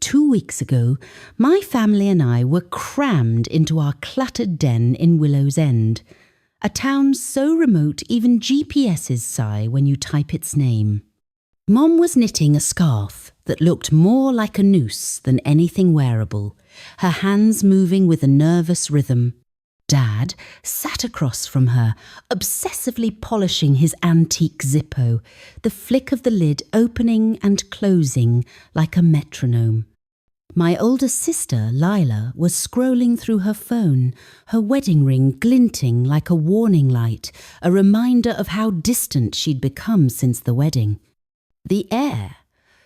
2 weeks ago, my family and I were crammed into our cluttered den in Willow's End, a town so remote even GPSs sigh when you type its name. Mom was knitting a scarf that looked more like a noose than anything wearable, her hands moving with a nervous rhythm. Dad sat across from her, obsessively polishing his antique Zippo, the flick of the lid opening and closing like a metronome. My older sister, Lila, was scrolling through her phone, her wedding ring glinting like a warning light, a reminder of how distant she'd become since the wedding. The air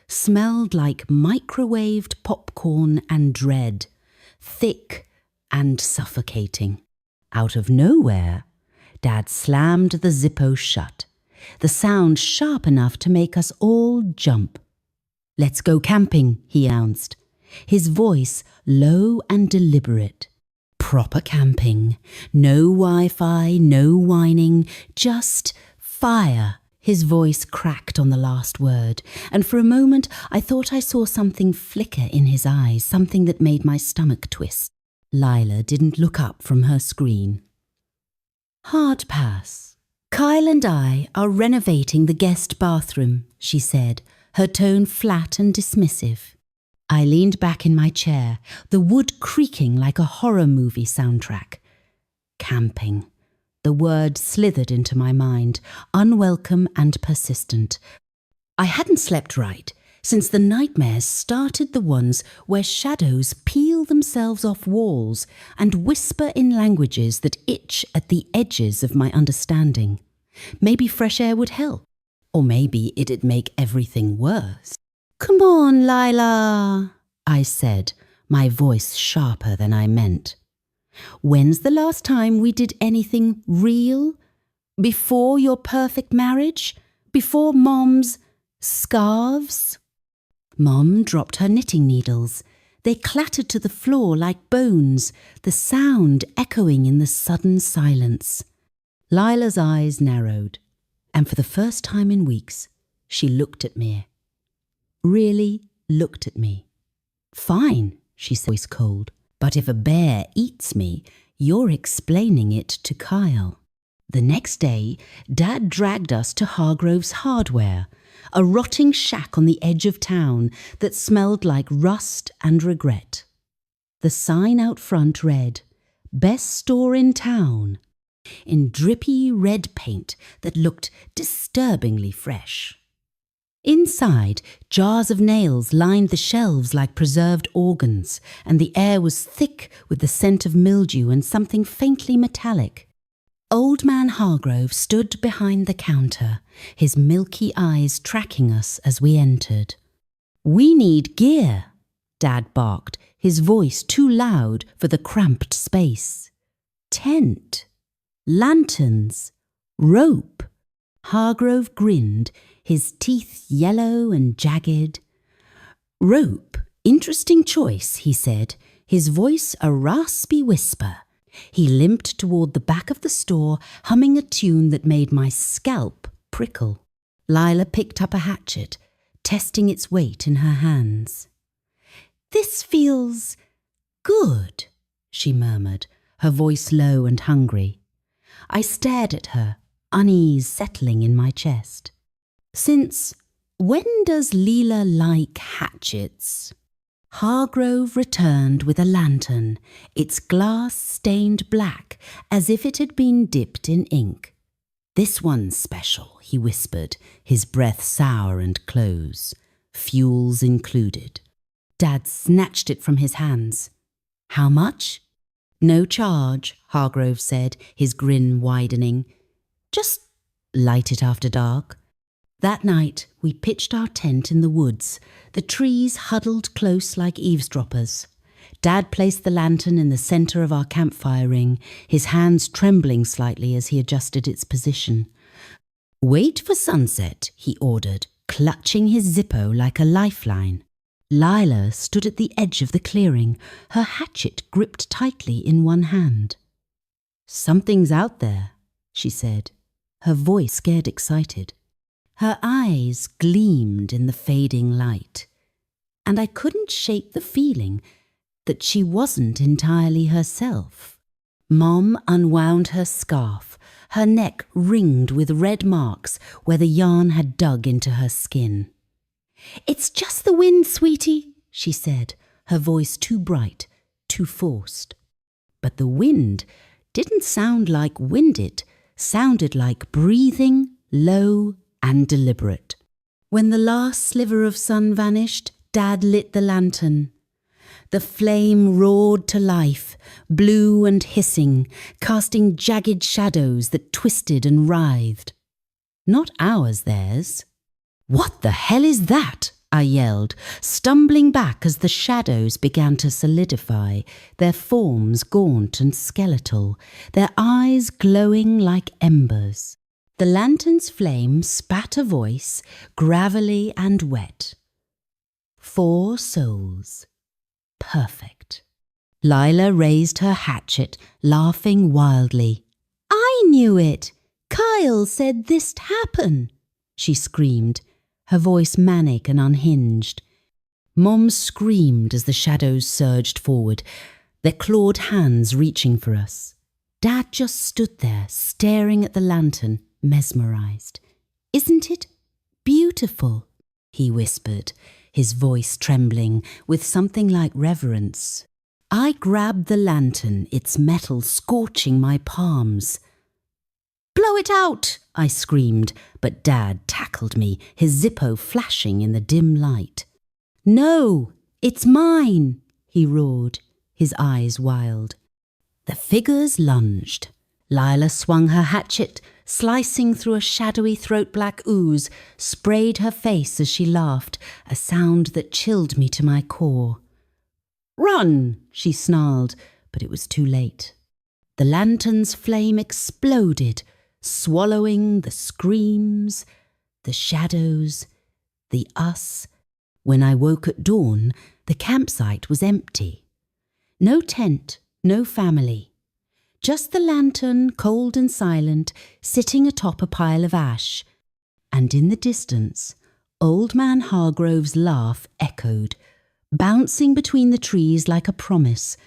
smelled like microwaved popcorn and dread, thick and suffocating. Out of nowhere, Dad slammed the Zippo shut, the sound sharp enough to make us all jump. "Let's go camping," he announced, his voice low and deliberate. Proper camping. No Wi-Fi, no whining, just fire. His voice cracked on the last word, and for a moment I thought I saw something flicker in his eyes, something that made my stomach twist. Lila didn't look up from her screen. "Hard pass. Kyle and I are renovating the guest bathroom," she said, her tone flat and dismissive. I leaned back in my chair, the wood creaking like a horror movie soundtrack. Camping. The word slithered into my mind, unwelcome and persistent. I hadn't slept right since the nightmares started, the ones where shadows peel themselves off walls and whisper in languages that itch at the edges of my understanding. Maybe fresh air would help, or maybe it'd make everything worse. "Come on, Lila," I said, my voice sharper than I meant. "When's the last time we did anything real? Before your perfect marriage? Before Mom's scarves?" Mom dropped her knitting needles. They clattered to the floor like bones, the sound echoing in the sudden silence. Lila's eyes narrowed, and for the first time in weeks, she looked at me. Really looked at me. "Fine," she said, voice cold, "but if a bear eats me, you're explaining it to Kyle." The next day, Dad dragged us to Hargrove's Hardware, a rotting shack on the edge of town that smelled like rust and regret. The sign out front read, "Best store in town," in drippy red paint that looked disturbingly fresh. Inside, jars of nails lined the shelves like preserved organs, and the air was thick with the scent of mildew and something faintly metallic. Old Man Hargrove stood behind the counter, his milky eyes tracking us as we entered. "We need gear," Dad barked, his voice too loud for the cramped space. "Tent, lanterns, rope." Hargrove grinned, his teeth yellow and jagged. "Rope, interesting choice," he said, his voice a raspy whisper. He limped toward the back of the store, humming a tune that made my scalp prickle. Lila picked up a hatchet, testing its weight in her hands. "This feels good," she murmured, her voice low and hungry. I stared at her, unease settling in my chest. "Since when does Leela like hatchets?" Hargrove returned with a lantern, its glass stained black as if it had been dipped in ink. "This one's special," he whispered, his breath sour and close, fuels included. Dad snatched it from his hands. "How much?" "No charge," Hargrove said, his grin widening. "Just light it after dark." That night, we pitched our tent in the woods, the trees huddled close like eavesdroppers. Dad placed the lantern in the centre of our campfire ring, his hands trembling slightly as he adjusted its position. "Wait for sunset," he ordered, clutching his Zippo like a lifeline. Lila stood at the edge of the clearing, her hatchet gripped tightly in one hand. "Something's out there," she said, her voice scared excited. Her eyes gleamed in the fading light. and I couldn't shake the feeling that she wasn't entirely herself. Mom unwound her scarf, her neck ringed with red marks where the yarn had dug into her skin. "It's just the wind, sweetie," she said, her voice too bright, too forced. But the wind didn't sound like wind, it sounded like breathing, low and deliberate. When the last sliver of sun vanished, Dad lit the lantern. The flame roared to life, blue and hissing, casting jagged shadows that twisted and writhed. Not ours, theirs. "What the hell is that?" I yelled, stumbling back as the shadows began to solidify, their forms gaunt and skeletal, their eyes glowing like embers. The lantern's flame spat a voice, gravelly and wet. 4 souls. Perfect. Lila raised her hatchet, laughing wildly. "I knew it! Kyle said this'd happen!" she screamed, her voice manic and unhinged. Mom screamed as the shadows surged forward, their clawed hands reaching for us. Dad just stood there, staring at the lantern, mesmerized. "Isn't it beautiful?" he whispered, his voice trembling with something like reverence. I grabbed the lantern, its metal scorching my palms. "Blow it out!" I screamed, but Dad tackled me, his Zippo flashing in the dim light. "No, it's mine!" he roared, his eyes wild. The figures lunged. Lila swung her hatchet, slicing through a shadowy throat-black ooze, sprayed her face as she laughed, a sound that chilled me to my core. "Run!" she snarled, but it was too late. The lantern's flame exploded, swallowing the screams, the shadows, the us. When I woke at dawn, the campsite was empty. No tent, no family. Just the lantern, cold and silent, sitting atop a pile of ash. And in the distance, Old Man Hargrove's laugh echoed, bouncing between the trees like a promise,